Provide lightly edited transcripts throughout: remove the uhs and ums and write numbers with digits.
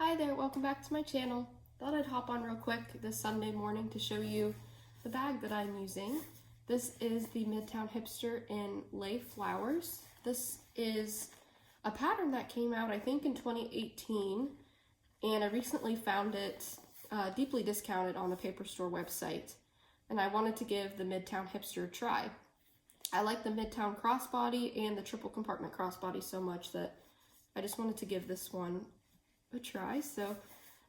Hi there, welcome back to my channel. Thought I'd hop on real quick this Sunday morning to show you the bag that I'm using. This is the Midtown Hipster in Lei Flowers. This is a pattern that came out I think in 2018, and I recently found it deeply discounted on the paper store website, and I wanted to give the Midtown Hipster a try. I like the Midtown Crossbody and the Triple Compartment Crossbody so much that I just wanted to give this one a try. So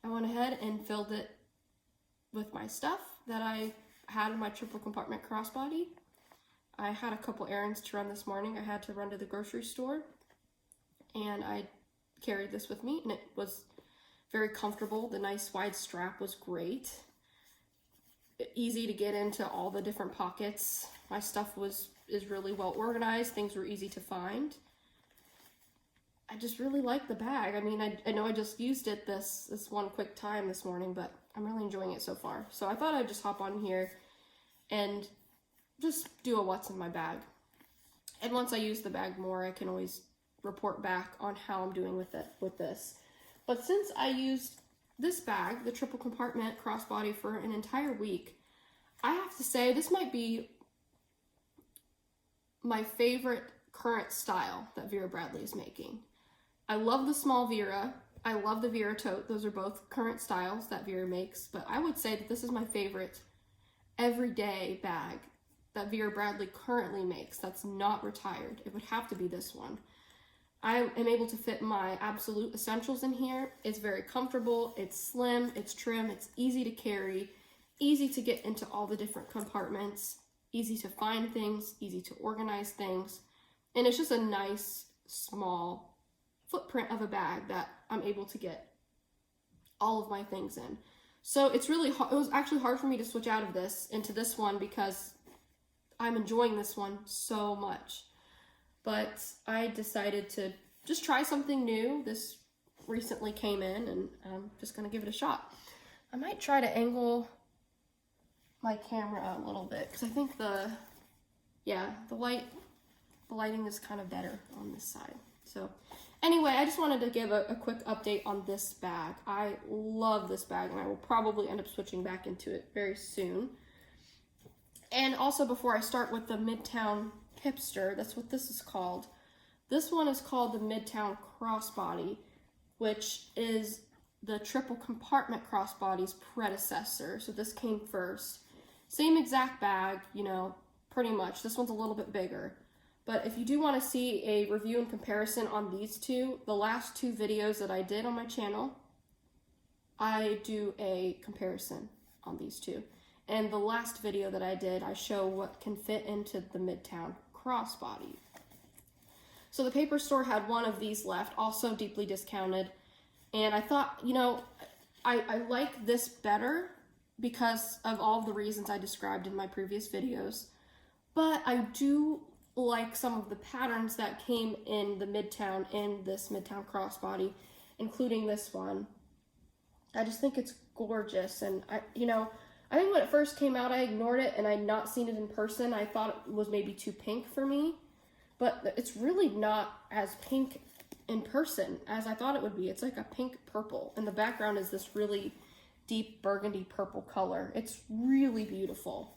I went ahead and filled it with my stuff that I had in my Triple Compartment Crossbody. I had a couple errands to run this morning. I had to run to the grocery store, and I carried this with me, and it was very comfortable. The nice wide strap was great. Easy to get into all the different pockets. My stuff is really well organized. Things were easy to find. I just really like the bag. I mean, I know I just used it this one quick time this morning, but I'm really enjoying it so far. So I thought I'd just hop on here and just do a what's in my bag. And once I use the bag more, I can always report back on how I'm doing with this. But since I used this bag, the Triple Compartment Crossbody, for an entire week, I have to say this might be my favorite current style that Vera Bradley is making. I love the small Vera. I love the Vera tote. Those are both current styles that Vera makes, but I would say that this is my favorite everyday bag that Vera Bradley currently makes that's not retired. It would have to be this one. I am able to fit my absolute essentials in here. It's very comfortable, it's slim, it's trim, it's easy to carry, easy to get into all the different compartments, easy to find things, easy to organize things, and it's just a nice, small footprint of a bag that I'm able to get all of my things in. So it's really hard. It was actually hard for me to switch out of this into this one because I'm enjoying this one so much. But I decided to just try something new. This recently came in, and I'm just gonna give it a shot. I might try to angle my camera a little bit because I think the lighting is kind of better on this side. So anyway, I just wanted to give a quick update on this bag. I love this bag, and I will probably end up switching back into it very soon. And also, before I start with the Midtown Hipster, that's what this is called. This one is called the Midtown Crossbody, which is the Triple Compartment Crossbody's predecessor. So this came first. Same exact bag, you know, pretty much. This one's a little bit bigger. But if you do want to see a review and comparison on these two, the last two videos that I did on my channel, I do a comparison on these two. And the last video that I did, I show what can fit into the Midtown Crossbody. So the paper store had one of these left, also deeply discounted. And I thought, you know, I like this better because of all the reasons I described in my previous videos. But I do like some of the patterns that came in the Midtown, in this Midtown Crossbody, including this one. I just think it's gorgeous. And I think when it first came out, I ignored it, and I'd not seen it in person. I thought it was maybe too pink for me, but it's really not as pink in person as I thought it would be. It's like a pink purple, and the background is this really deep burgundy purple color. It's really beautiful.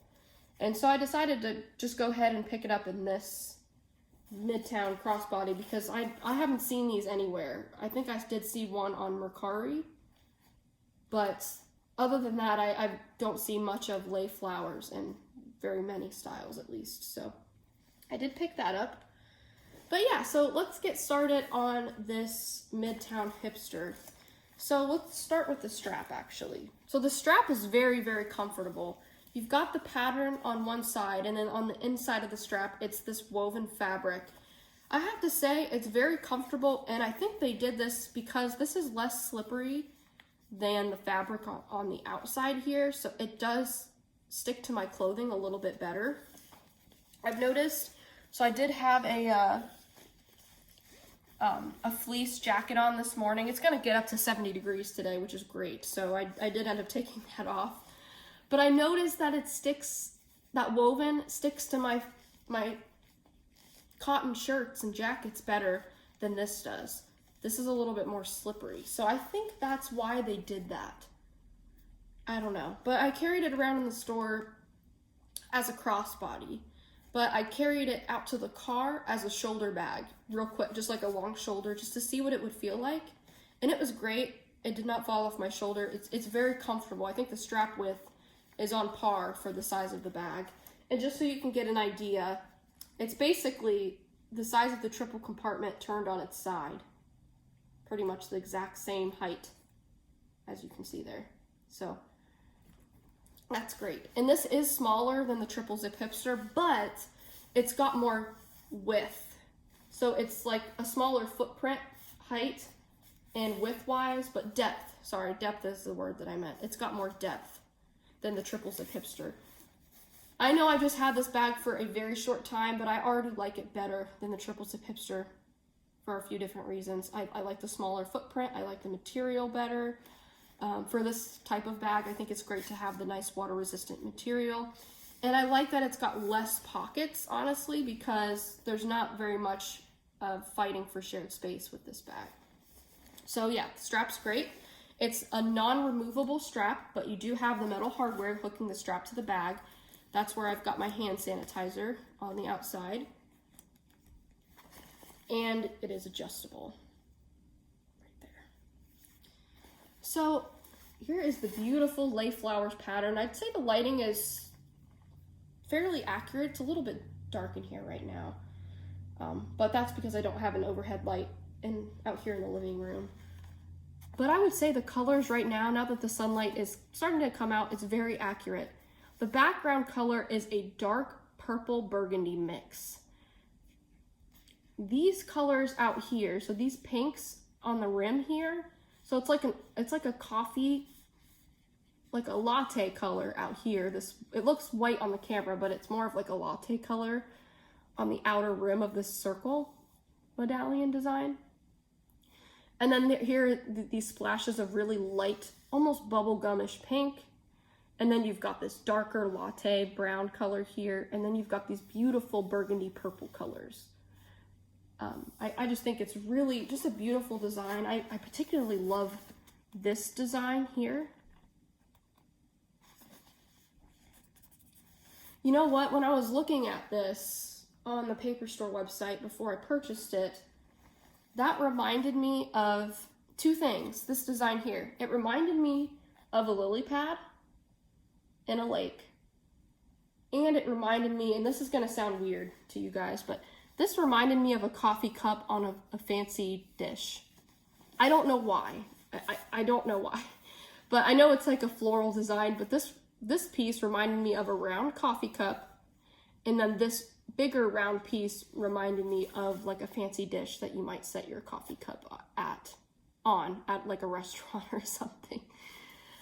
And so I decided to just go ahead and pick it up in this Midtown Crossbody because I haven't seen these anywhere. I think I did see one on Mercari, but other than that, I don't see much of Lei Flowers in very many styles, at least. So I did pick that up. But yeah, so let's get started on this Midtown Hipster. So let's start with the strap, actually. So the strap is very, very comfortable. You've got the pattern on one side, and then on the inside of the strap, it's this woven fabric. I have to say, it's very comfortable, and I think they did this because this is less slippery than the fabric on the outside here, so it does stick to my clothing a little bit better. I've noticed, so I did have a fleece jacket on this morning. It's gonna get up to 70 degrees today, which is great, so I did end up taking that off. But I noticed that it sticks, that woven sticks to my cotton shirts and jackets better than this does. This is a little bit more slippery. So I think that's why they did that. I don't know. But I carried it around in the store as a crossbody. But I carried it out to the car as a shoulder bag, real quick, just like a long shoulder, just to see what it would feel like. And it was great. It did not fall off my shoulder. It's very comfortable. I think the strap width is on par for the size of the bag. And just so you can get an idea, it's basically the size of the triple compartment turned on its side. Pretty much the exact same height as you can see there. So that's great. And this is smaller than the triple zip hipster, but it's got more width. So it's like a smaller footprint height and width-wise, but depth. Sorry, depth is the word that I meant. It's got more depth than the triple zip hipster. I know I just had this bag for a very short time, but I already like it better than the triple zip hipster for a few different reasons. I like the smaller footprint. I like the material better. For this type of bag, I think it's great to have the nice water-resistant material. And I like that it's got less pockets, honestly, because there's not very much fighting for shared space with this bag. So yeah, the strap's great. It's a non-removable strap, but you do have the metal hardware hooking the strap to the bag. That's where I've got my hand sanitizer on the outside. And it is adjustable right there. So here is the beautiful Lei Flowers pattern. I'd say the lighting is fairly accurate. It's a little bit dark in here right now, but that's because I don't have an overhead light out here in the living room. But I would say the colors right now that the sunlight is starting to come out, it's very accurate. The background color is a dark purple burgundy mix. These colors out here, so these pinks on the rim here, so it's like a coffee, like a latte color out here. It looks white on the camera, but it's more of like a latte color on the outer rim of this circle medallion design. And then here are these splashes of really light, almost bubblegumish pink. And then you've got this darker latte brown color here. And then you've got these beautiful burgundy purple colors. I just think it's really just a beautiful design. I particularly love this design here. You know what? When I was looking at this on the paper store website before I purchased it, that reminded me of two things. This design here. It reminded me of a lily pad in a lake. And it reminded me, and this is going to sound weird to you guys, but this reminded me of a coffee cup on a fancy dish. I don't know why. I don't know why. But I know it's like a floral design, but this piece reminded me of a round coffee cup, and then this bigger round piece reminded me of like a fancy dish that you might set your coffee cup at like a restaurant or something.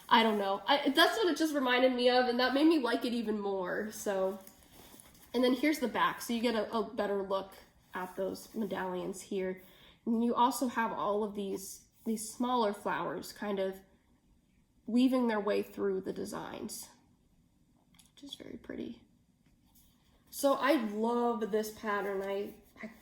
I don't know. That's what it just reminded me of, and that made me like it even more. So, and then here's the back, so you get a better look at those medallions here. And you also have all of these smaller flowers kind of weaving their way through the designs, which is very pretty. So I love this pattern.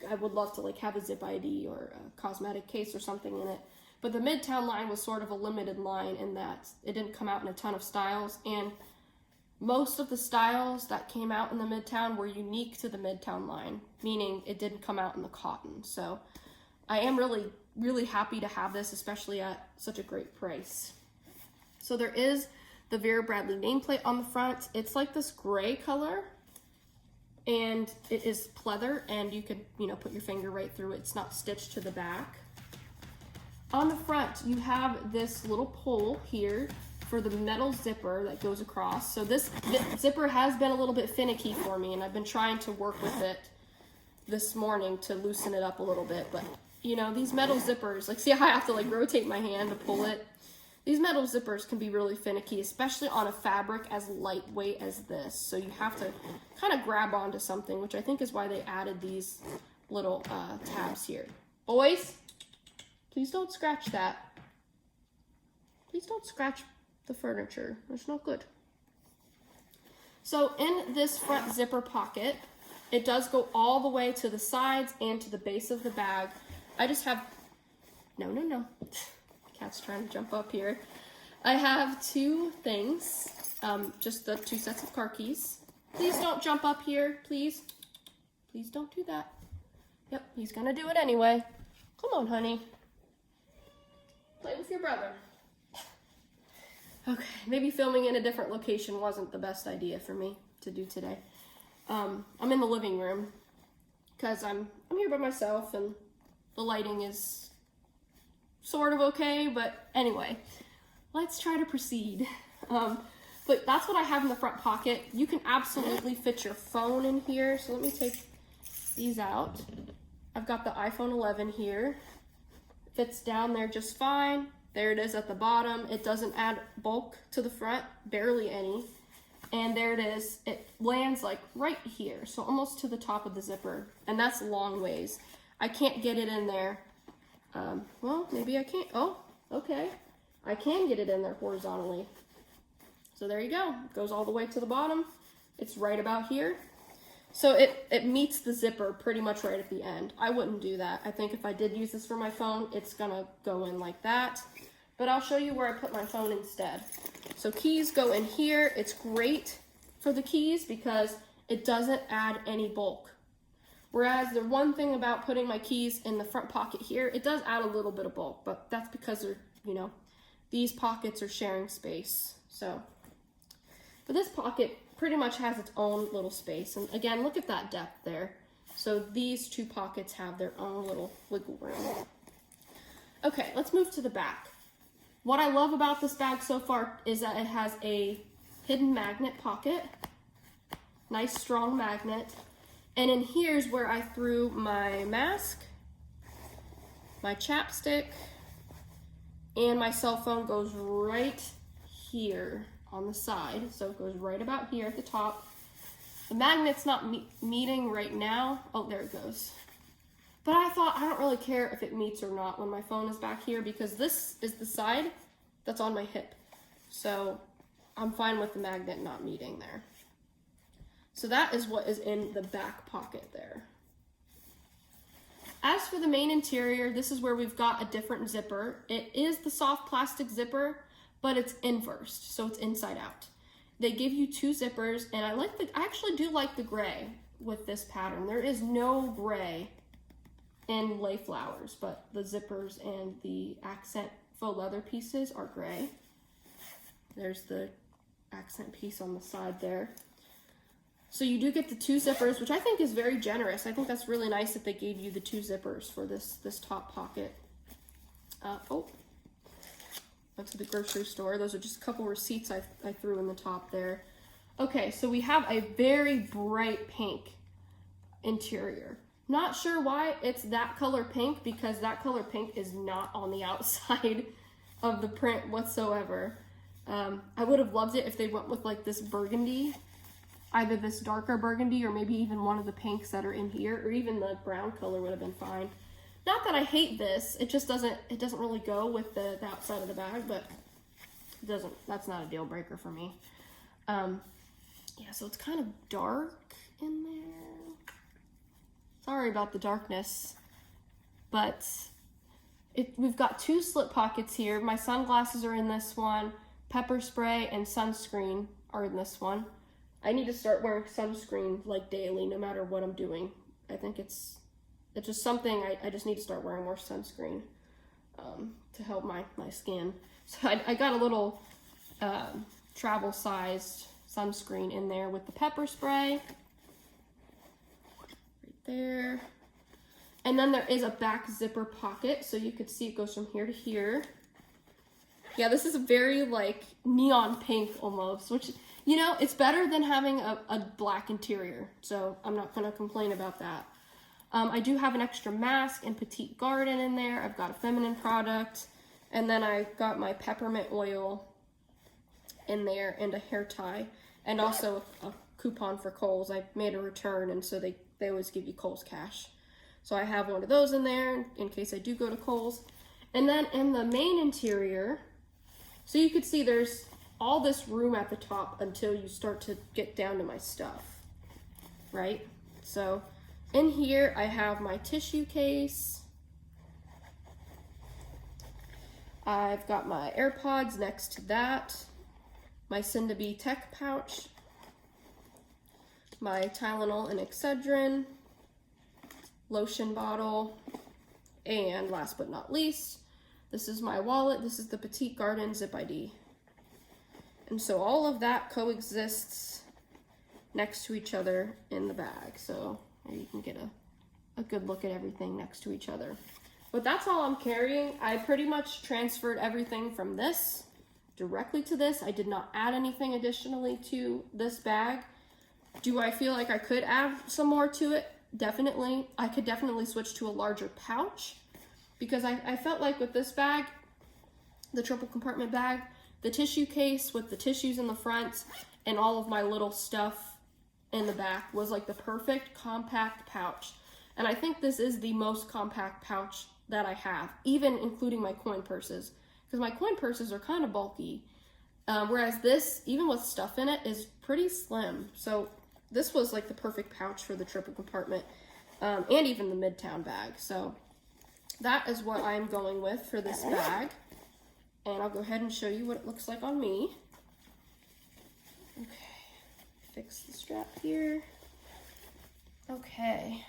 I would love to like have a zip ID or a cosmetic case or something in it. But the Midtown line was sort of a limited line in that it didn't come out in a ton of styles. And most of the styles that came out in the Midtown were unique to the Midtown line, meaning it didn't come out in the cotton. So I am really, really happy to have this, especially at such a great price. So there is the Vera Bradley nameplate on the front. It's like this gray color, and it is pleather, and you could, put your finger right through it. It's not stitched to the back. On the front, you have this little pole here for the metal zipper that goes across. So this zipper has been a little bit finicky for me, and I've been trying to work with it this morning to loosen it up a little bit. But, these metal zippers, like, see how I have to, like, rotate my hand to pull it? These metal zippers can be really finicky, especially on a fabric as lightweight as this. So you have to kind of grab onto something, which I think is why they added these little tabs here. Boys, please don't scratch that. Please don't scratch the furniture. It's not good. So in this front zipper pocket, it does go all the way to the sides and to the base of the bag. I just have No. Cat's trying to jump up here. I have 2 things, just the 2 sets of car keys. Please don't jump up here, please. Please don't do that. Yep, he's gonna do it anyway. Come on, honey. Play with your brother. Okay, maybe filming in a different location wasn't the best idea for me to do today. I'm in the living room because I'm here by myself and the lighting is sort of okay, but anyway, let's try to proceed. But that's what I have in the front pocket. You can absolutely fit your phone in here. So let me take these out. I've got the iPhone 11 here. Fits down there just fine. There it is at the bottom. It doesn't add bulk to the front, barely any. And there it is. It lands like right here, so almost to the top of the zipper. And that's long ways. I can't get it in there. Well, maybe I can't. Oh, okay. I can get it in there horizontally. So there you go. It goes all the way to the bottom. It's right about here. So it meets the zipper pretty much right at the end. I wouldn't do that. I think if I did use this for my phone, it's gonna go in like that. But I'll show you where I put my phone instead. So keys go in here. It's great for the keys because it doesn't add any bulk. Whereas the one thing about putting my keys in the front pocket here, it does add a little bit of bulk, but that's because they're, you know, these pockets are sharing space. So, but this pocket pretty much has its own little space. And again, look at that depth there. So these 2 pockets have their own little wiggle room. Okay, let's move to the back. What I love about this bag so far is that it has a hidden magnet pocket. Nice strong magnet. And in here's where I threw my mask, my chapstick, and my cell phone goes right here on the side. So it goes right about here at the top. The magnet's not meeting right now. Oh, there it goes. But I thought I don't really care if it meets or not when my phone is back here because this is the side that's on my hip. So I'm fine with the magnet not meeting there. So that is what is in the back pocket there. As for the main interior, this is where we've got a different zipper. It is the soft plastic zipper, but it's inversed, so it's inside out. They give you 2 zippers, and I actually do like the gray with this pattern. There is no gray in Lei Flowers, but the zippers and the accent faux leather pieces are gray. There's the accent piece on the side there. So you do get the 2 zippers, which I think is very generous. I think that's really nice that they gave you the 2 zippers for this top pocket. Went to the grocery store. Those are just a couple receipts I threw in the top there. Okay, so we have a very bright pink interior. Not sure why it's that color pink because that color pink is not on the outside of the print whatsoever. I would have loved it if they went with like this burgundy, either this darker burgundy or maybe even one of the pinks that are in here, or even the brown color would have been fine. Not that I hate this, it just doesn't really go with the outside of the bag, but that's not a deal breaker for me. Yeah, so it's kind of dark in there. Sorry about the darkness, but we've got 2 slip pockets here. My sunglasses are in this one, pepper spray and sunscreen are in this one. I need to start wearing sunscreen like daily, no matter what I'm doing. I think it's just something I just need to start wearing more sunscreen to help my skin. So I got a little travel sized sunscreen in there with the pepper spray right there. And then there is a back zipper pocket, so you could see it goes from here to here. Yeah, this is a very like neon pink almost, which, you know, it's better than having a black interior, so I'm not gonna complain about that. I do have an extra mask and Petite Garden in there. I've got a feminine product, and then I got my peppermint oil in there and a hair tie, and also a coupon for Kohl's. I made a return, and so they always give you Kohl's cash. So I have one of those in there in case I do go to Kohl's. And then in the main interior, so you could see there's all this room at the top until you start to get down to my stuff, right? So in here I have my tissue case, I've got my AirPods next to that, my soon-to-be tech pouch, my Tylenol and Excedrin, lotion bottle, and last but not least, this is my wallet. This is the Petite Garden Zip ID. And so all of that coexists next to each other in the bag. So you can get a good look at everything next to each other. But that's all I'm carrying. I pretty much transferred everything from this directly to this. I did not add anything additionally to this bag. Do I feel like I could add some more to it? Definitely. I could definitely switch to a larger pouch, because I felt like with this bag, the triple compartment bag, the tissue case with the tissues in the front and all of my little stuff in the back was like the perfect compact pouch. And I think this is the most compact pouch that I have, even including my coin purses, because my coin purses are kind of bulky. Whereas this, even with stuff in it, is pretty slim. So this was like the perfect pouch for the triple compartment, and even the Midtown bag. So that is what I'm going with for this bag. And I'll go ahead and show you what it looks like on me. Okay, fix the strap here. Okay,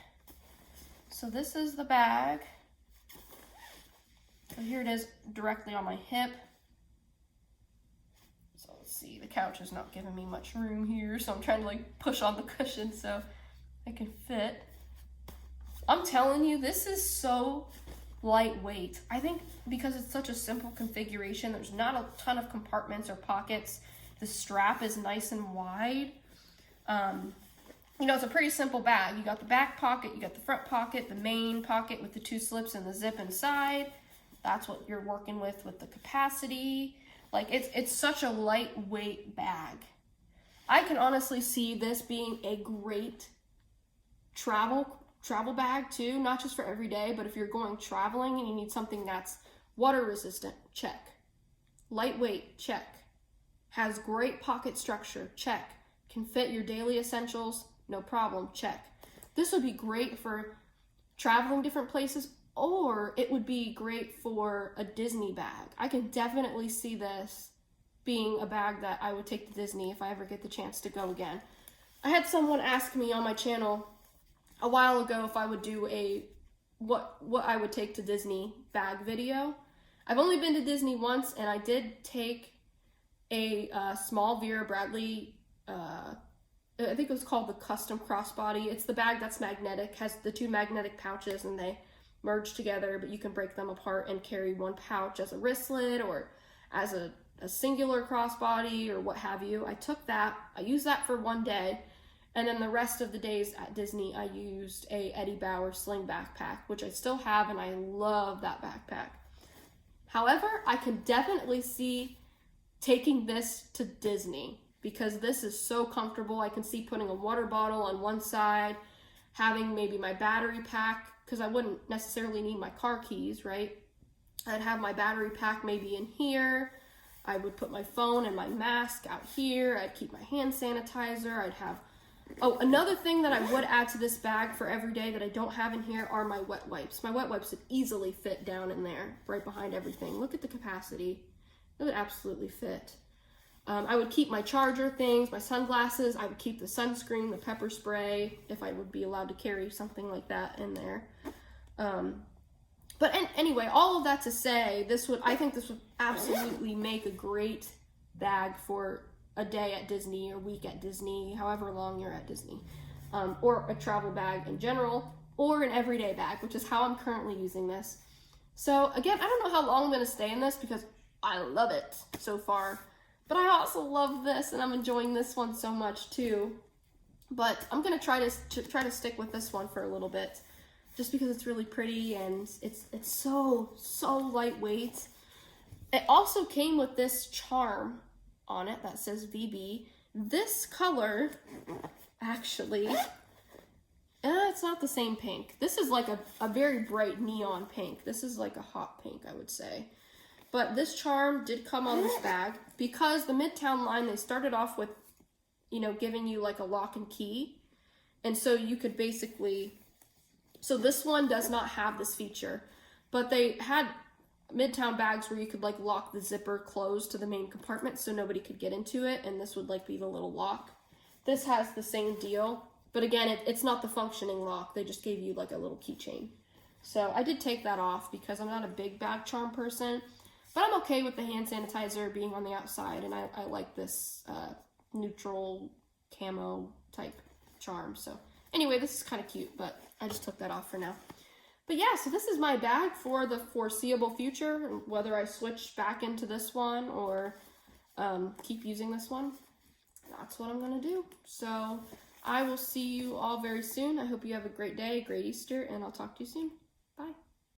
so this is the bag. So here it is directly on my hip. So let's see, the couch is not giving me much room here, so I'm trying to like push on the cushion so I can fit. I'm telling you, this is so lightweight. I think because it's such a simple configuration, there's not a ton of compartments or pockets. The strap is nice and wide. You know, it's a pretty simple bag. You got the back pocket, you got the front pocket, the main pocket with the 2 slips and the zip inside. That's what you're working with the capacity. Like, it's such a lightweight bag. I can honestly see this being a great travel bag too, not just for every day, but if you're going traveling and you need something that's water resistant, check. Lightweight, check. Has great pocket structure, check. Can fit your daily essentials, no problem, check. This would be great for traveling different places, or it would be great for a Disney bag. I can definitely see this being a bag that I would take to Disney if I ever get the chance to go again. I had someone ask me on my channel a while ago if I would do a what I would take to Disney bag video. I've only been to Disney once, and I did take a small Vera Bradley, I think it was called the Custom Crossbody. It's the bag that's magnetic, has the 2 magnetic pouches, and they merge together, but you can break them apart and carry one pouch as a wristlet or as a singular crossbody or what have you. I took that, I used that for one day, and then the rest of the days at Disney, I used a Eddie Bauer sling backpack, which I still have, and I love that backpack. However, I can definitely see taking this to Disney because this is so comfortable. I can see putting a water bottle on one side, having maybe my battery pack, because I wouldn't necessarily need my car keys, right? I'd have my battery pack maybe in here. I would put my phone and my mask out here. I'd keep my hand sanitizer. I'd have, oh, another thing that I would add to this bag for every day that I don't have in here are my wet wipes. My wet wipes would easily fit down in there, right behind everything. Look at the capacity. It would absolutely fit. I would keep my charger things, my sunglasses. I would keep the sunscreen, the pepper spray, if I would be allowed to carry something like that in there. But anyway, all of that to say, I think this would absolutely make a great bag for a day at Disney or week at Disney, however long you're at Disney, or a travel bag in general, or an everyday bag, which is how I'm currently using this. So again, I don't know how long I'm going to stay in this because I love it so far, but I also love this and I'm enjoying this one so much too. But I'm going to try to stick with this one for a little bit just because it's really pretty and it's so lightweight. It also came with this charm on it that says VB. This color, actually, it's not the same pink. This is like a very bright neon pink. This is like a hot pink, I would say. But this charm did come on this bag because the Midtown line, they started off with, giving you like a lock and key. And so you could basically, so this one does not have this feature, but they had Midtown bags where you could like lock the zipper closed to the main compartment so nobody could get into it, and this would like be the little lock. This has the same deal, but again, it's not the functioning lock. They just gave you like a little keychain. So I did take that off because I'm not a big bag charm person, but I'm okay with the hand sanitizer being on the outside, and I like this neutral camo type charm. So anyway, this is kind of cute, but I just took that off for now. But yeah, so this is my bag for the foreseeable future, whether I switch back into this one or keep using this one. That's what I'm going to do. So I will see you all very soon. I hope you have a great day, great Easter, and I'll talk to you soon.